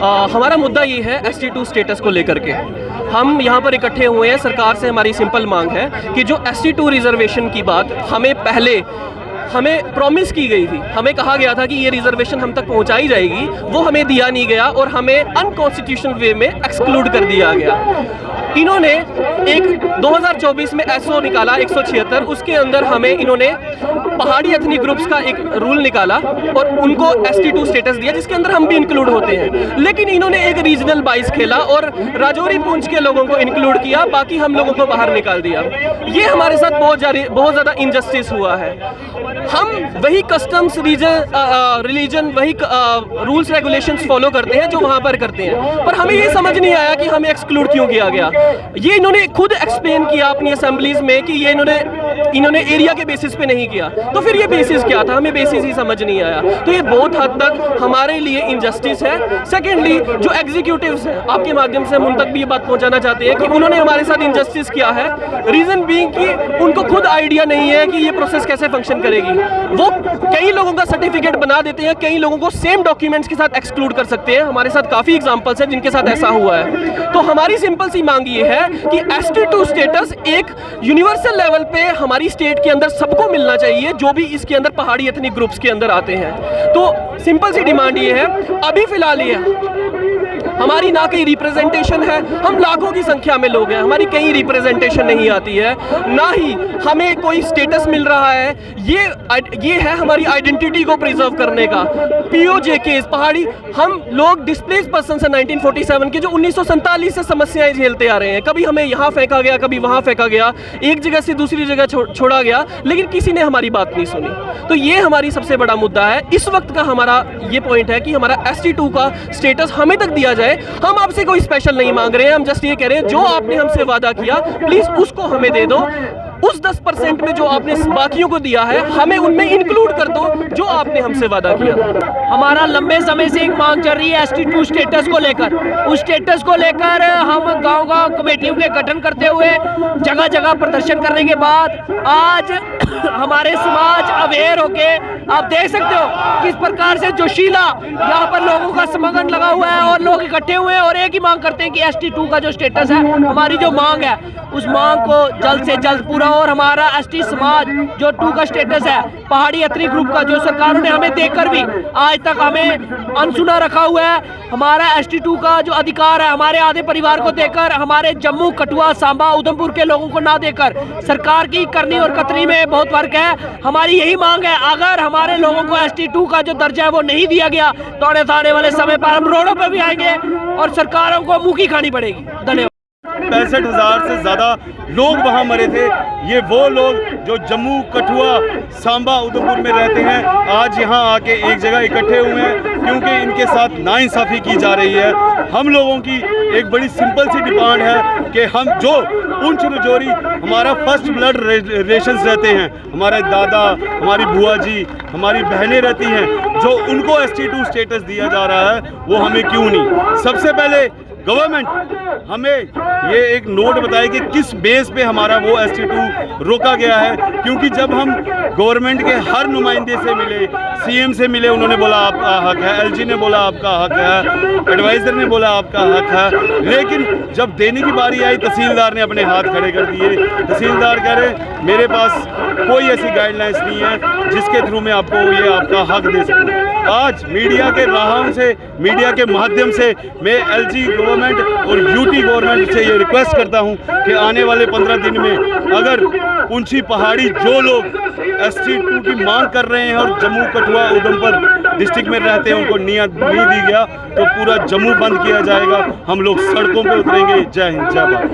हमारा मुद्दा ये है ST2 स्टेटस को लेकर के। हम यहाँ पर इकट्ठे हुए हैं, सरकार से हमारी सिंपल मांग है कि जो ST2 रिजर्वेशन की बात हमें प्रॉमिस की गई थी, हमें कहा गया था कि ये रिजर्वेशन हम तक पहुंचाई जाएगी, वो हमें दिया नहीं गया और हमें अनकॉन्स्टिट्यूशनल वे में एक्सक्लूड कर दिया गया। इन्होंने एक 2024 में एसओ निकाला 176, उसके अंदर हमें इन्होंने पहाड़ी एथनिक ग्रुप्स का एक रूल निकाला और उनको ST2 स्टेटस दिया, जिसके अंदर हम भी इंक्लूड होते हैं। लेकिन इन्होंने एक रीजनल बाइस खेला और राजौरी पुंछ के लोगों को इंक्लूड किया, बाकी हम लोगों को बाहर निकाल दिया। ये हमारे साथ बहुत ज़्यादा इनजस्टिस हुआ है। हम वही कस्टम्स, रिलीजन, वही रूल्स रेगुलेशंस फॉलो करते हैं जो वहाँ पर करते हैं, पर हमें ये समझ नहीं आया कि हमें एक्सक्लूड क्यों किया गया। ये इन्होंने खुद एक्सप्लेन किया अपनी असेंबलीज में कि ये इन्होंने एरिया के बेसिस पे नहीं किया, तो फिर ये बेसिस क्या था, हमें बेसिस ही समझ नहीं आया। तो ये बहुत हद तक हमारे लिए इनजस्टिस है। सेकेंडली, जो एग्जीक्यूटिव्स हैं, आपके माध्यम से हम उन तक भी ये बात पहुंचाना चाहते हैं कि उन्होंने हमारे साथ इनजस्टिस किया है। रीजन बीइंग कि उनको खुद आइडिया नहीं है कि ये प्रोसेस कैसे फंक्शन करेगी। वो कई लोगों का सर्टिफिकेट बना देते हैं, कई लोगों को सेम डॉक्यूमेंट्स के साथ एक्सक्लूड कर सकते हैं। हमारे साथ काफ़ी एग्जांपल्स हैं जिनके साथ ऐसा हुआ है। तो हमारी सिंपल सी मांग ये है कि ST2 स्टेटस एक यूनिवर्सल लेवल पे हमारी स्टेट के अंदर सबको मिलना चाहिए, जो भी इसके अंदर पहाड़ी एथनिक ग्रुप्स के अंदर आते हैं। तो सिंपल सी डिमांड ये है, अभी फिलहाल ये हमारी ना कहीं रिप्रेजेंटेशन है, हम लाखों की संख्या में लोग हैं, हमारी कहीं रिप्रेजेंटेशन नहीं आती है, ना ही हमें कोई स्टेटस मिल रहा है। ये है हमारी आइडेंटिटी को प्रिजर्व करने का। POJ केस, पहाड़ी हम लोग डिस्प्लेस पर्सन से 1947 के जो 1947 से समस्याएं झेलते आ रहे हैं। कभी हमें यहाँ फेंका गया, कभी वहाँ फेंका गया, एक जगह से दूसरी जगह छोड़ा गया, लेकिन किसी ने हमारी बात नहीं सुनी। तो ये हमारी सबसे बड़ा मुद्दा है। इस वक्त का हमारा ये पॉइंट है कि हमारा ST2 का स्टेटस हमें तक दिया जाए। हम आपसे कोई स्पेशल नहीं मांग रहे हैं, हम जस्ट ये कह रहे हैं जो आपने हमसे वादा किया प्लीज उसको हमें दे दो। उस 10% में जो आपने बाकियों को दिया है, हमें उनमें इंक्लूड कर दो जो आपने हमसे वादा किया। हमारा लंबे समय से एक मांग चल रही है ST2 स्टेटस को लेकर। उस स्टेटस को लेकर हम गांव-गांव कमेटियों के गठन करते हुए जगह जगह प्रदर्शन करने के बाद आज हमारे समाज अवेयर होके आप देख सकते हो किस प्रकार से जोशीला यहाँ पर लोगों का समागम लगा हुआ है और लोग इकट्ठे हुए हैं और एक ही मांग करते हैं कि ST2 का जो स्टेटस है, हमारी जो मांग है उस मांग को जल्द से जल्द पूरा। और हमारा ST समाज जो 2 का स्टेटस है, पहाड़ी एथनिक ग्रुप का, जो सरकारों ने हमें देकर भी आज तक हमें अनसुना रखा हुआ है, हमारा ST2 का जो अधिकार है हमारे आधे परिवार को देकर, हमारे जम्मू, कठुआ, सांबा, उधमपुर के लोगों को ना देकर सरकार की करनी और कतरी में बहुत फर्क है। हमारी यही मांग है, अगर हमारे लोगों को ST2 का जो दर्जा है वो नहीं दिया गया तो आने वाले समय पर हम रोडों पर भी आएंगे और सरकारों को मुंह की खानी पड़ेगी। धन्यवाद। 65,000 से ज़्यादा लोग वहाँ मरे थे। ये वो लोग जो जम्मू, कठुआ, सांबा, उधमपुर में रहते हैं, आज यहाँ आके एक जगह इकट्ठे हुए हैं क्योंकि इनके साथ नाइंसाफ़ी की जा रही है। हम लोगों की एक बड़ी सिंपल सी डिमांड है कि हम जो पुंछ राजौरी हमारा फर्स्ट ब्लड रिलेशंस रहते हैं, हमारे दादा, हमारी बुआ जी, हमारी बहनें रहती हैं, जो उनको ST2 स्टेटस दिया जा रहा है, वो हमें क्यों नहीं। सबसे पहले गवर्नमेंट हमें ये एक नोट बताए कि किस बेस पे हमारा वो ST2 रोका गया है, क्योंकि जब हम गवर्नमेंट के हर नुमाइंदे से मिले, CM से मिले, उन्होंने बोला आपका हक है, LG ने बोला आपका हक है, एडवाइज़र ने बोला आपका हक है, लेकिन जब देने की बारी आई तहसीलदार ने अपने हाथ खड़े कर दिए। तहसीलदार कह रहे मेरे पास कोई ऐसी गाइडलाइंस नहीं है जिसके थ्रू मैं आपको ये आपका हक दे सकूँ। आज मीडिया के राहों से, मीडिया के माध्यम से मैं LG गवर्नमेंट और UT गवर्नमेंट से ये रिक्वेस्ट करता हूं कि आने वाले 15 दिन में अगर पुंछी पहाड़ी जो लोग ST2 की मांग कर रहे हैं और जम्मू, कठुआ, उधमपुर डिस्ट्रिक्ट में रहते हैं उनको नहीं दी गया तो पूरा जम्मू बंद किया जाएगा। हम लोग सड़कों पे उतरेंगे। जय हिंद, जय भारत।